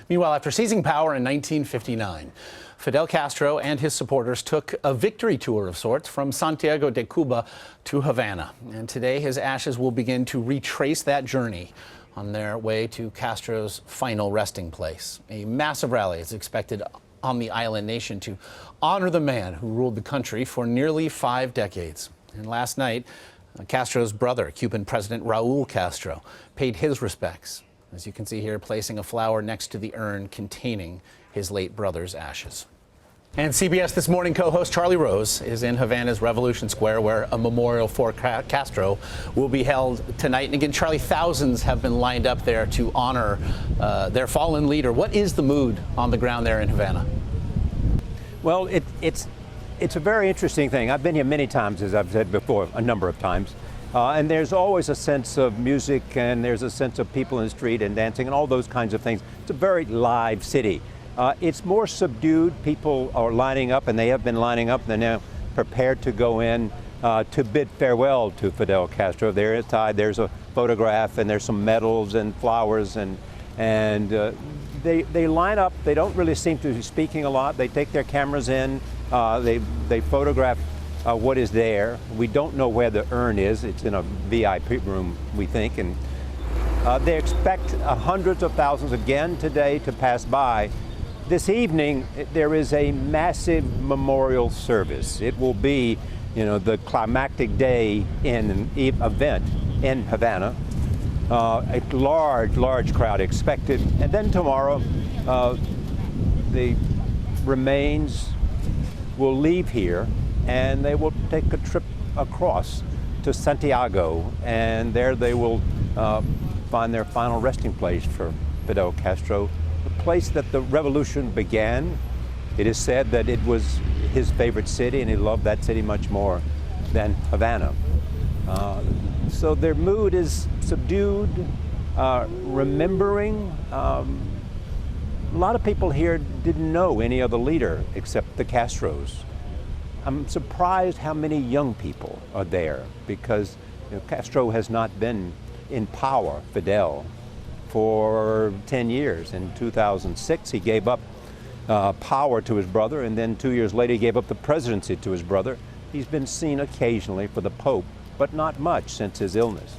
Meanwhile, after seizing power in 1959, Fidel Castro and his supporters took a victory tour of sorts from Santiago de Cuba to Havana. And today his ashes will begin to retrace that journey on their way to Castro's final resting place. A massive rally is expected on the island nation to honor the man who ruled the country for nearly 5 decades. And last night, Castro's brother, Cuban President Raul Castro, paid his respects, as you can see here, placing a flower next to the urn containing his late brother's ashes. And CBS This Morning co-host Charlie Rose is in Havana's Revolution Square, where a memorial for Castro will be held tonight. And again, Charlie, thousands have been lined up there to honor their fallen leader. What is the mood on the ground there in Havana? Well, it's a very interesting thing. I've been here many times, as I've said before, a number of times. And there's always a sense of music, and there's a sense of people in the street and dancing and all those kinds of things. It's a very live city. It's more subdued. People are lining up, and they have been lining up. They're now prepared to go in to bid farewell to Fidel Castro. There inside, there's a photograph, and there's some medals and flowers, and they line up. They don't really seem to be speaking a lot. They take their cameras in. They photograph what is there. We don't know where the urn is. It's in a VIP room, we think, and they expect hundreds of thousands again today to pass by. This evening, there is a massive memorial service. It will be, the climactic day in an event in Havana. A large crowd expected. And then tomorrow, the remains will leave here, and they will take a trip across to Santiago, and there they will find their final resting place for Fidel Castro, the place that the revolution began. It is said that it was his favorite city, and he loved that city much more than Havana. So their mood is subdued, remembering. A lot of people here didn't know any other leader except the Castros. I'm surprised how many young people are there, because Castro has not been in power, Fidel, for 10 years. In 2006, he gave up power to his brother, and then 2 years later, he gave up the presidency to his brother. He's been seen occasionally for the Pope, but not much since his illness.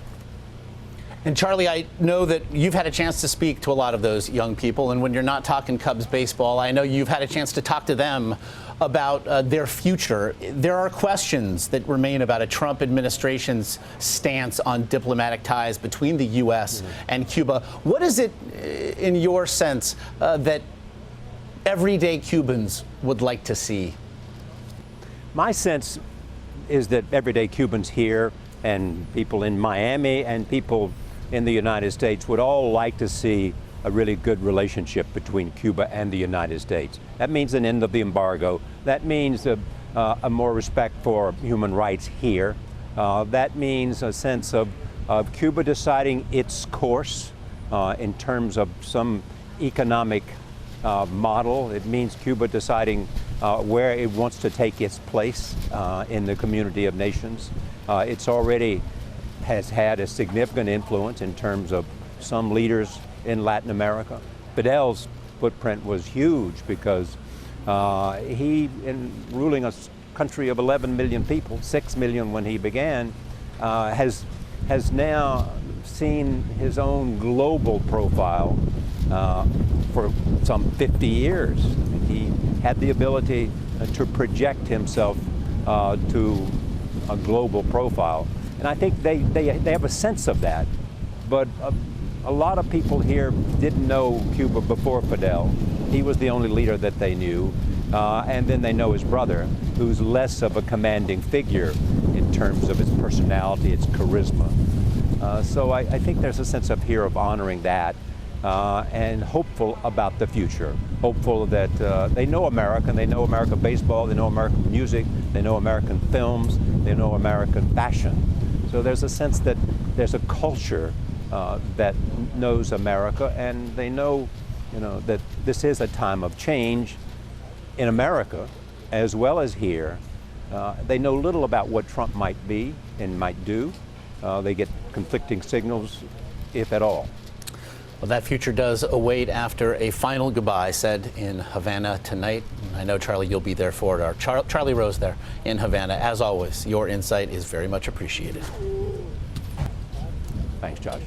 And Charlie, I know that you've had a chance to speak to a lot of those young people, and when you're not talking Cubs baseball, I know you've had a chance to talk to them about their future. There are questions that remain about a Trump administration's stance on diplomatic ties between the U.S. and Cuba. What is it, in your sense, that everyday Cubans would like to see? My sense is that everyday Cubans here, and people in Miami, and people in the United States would all like to see a really good relationship between Cuba and the United States. That means an end of the embargo. That means a more respect for human rights here. That means a sense of Cuba deciding its course in terms of some economic model. It means Cuba deciding where it wants to take its place in the community of nations. It's already has had a significant influence in terms of some leaders in Latin America. Fidel's footprint was huge because he, in ruling a country of 11 million people, 6 million when he began, has now seen his own global profile for some 50 years. I mean, he had the ability to project himself to a global profile. And I think they have a sense of that. But a lot of people here didn't know Cuba before Fidel. He was the only leader that they knew. And then they know his brother, who's less of a commanding figure in terms of his personality, its charisma. So I think there's a sense up here of honoring that and hopeful about the future. Hopeful that they know America, and they know American baseball, they know American music, they know American films, they know American fashion. So there's a sense that there's a culture that knows America, and they know, that this is a time of change in America as well as here. They know little about what Trump might be and might do. They get conflicting signals, if at all. Well, that future does await after a final goodbye said in Havana tonight. I know, Charlie, you'll be there for it. Our Charlie Rose there in Havana. As always, your insight is very much appreciated. Thanks, Josh.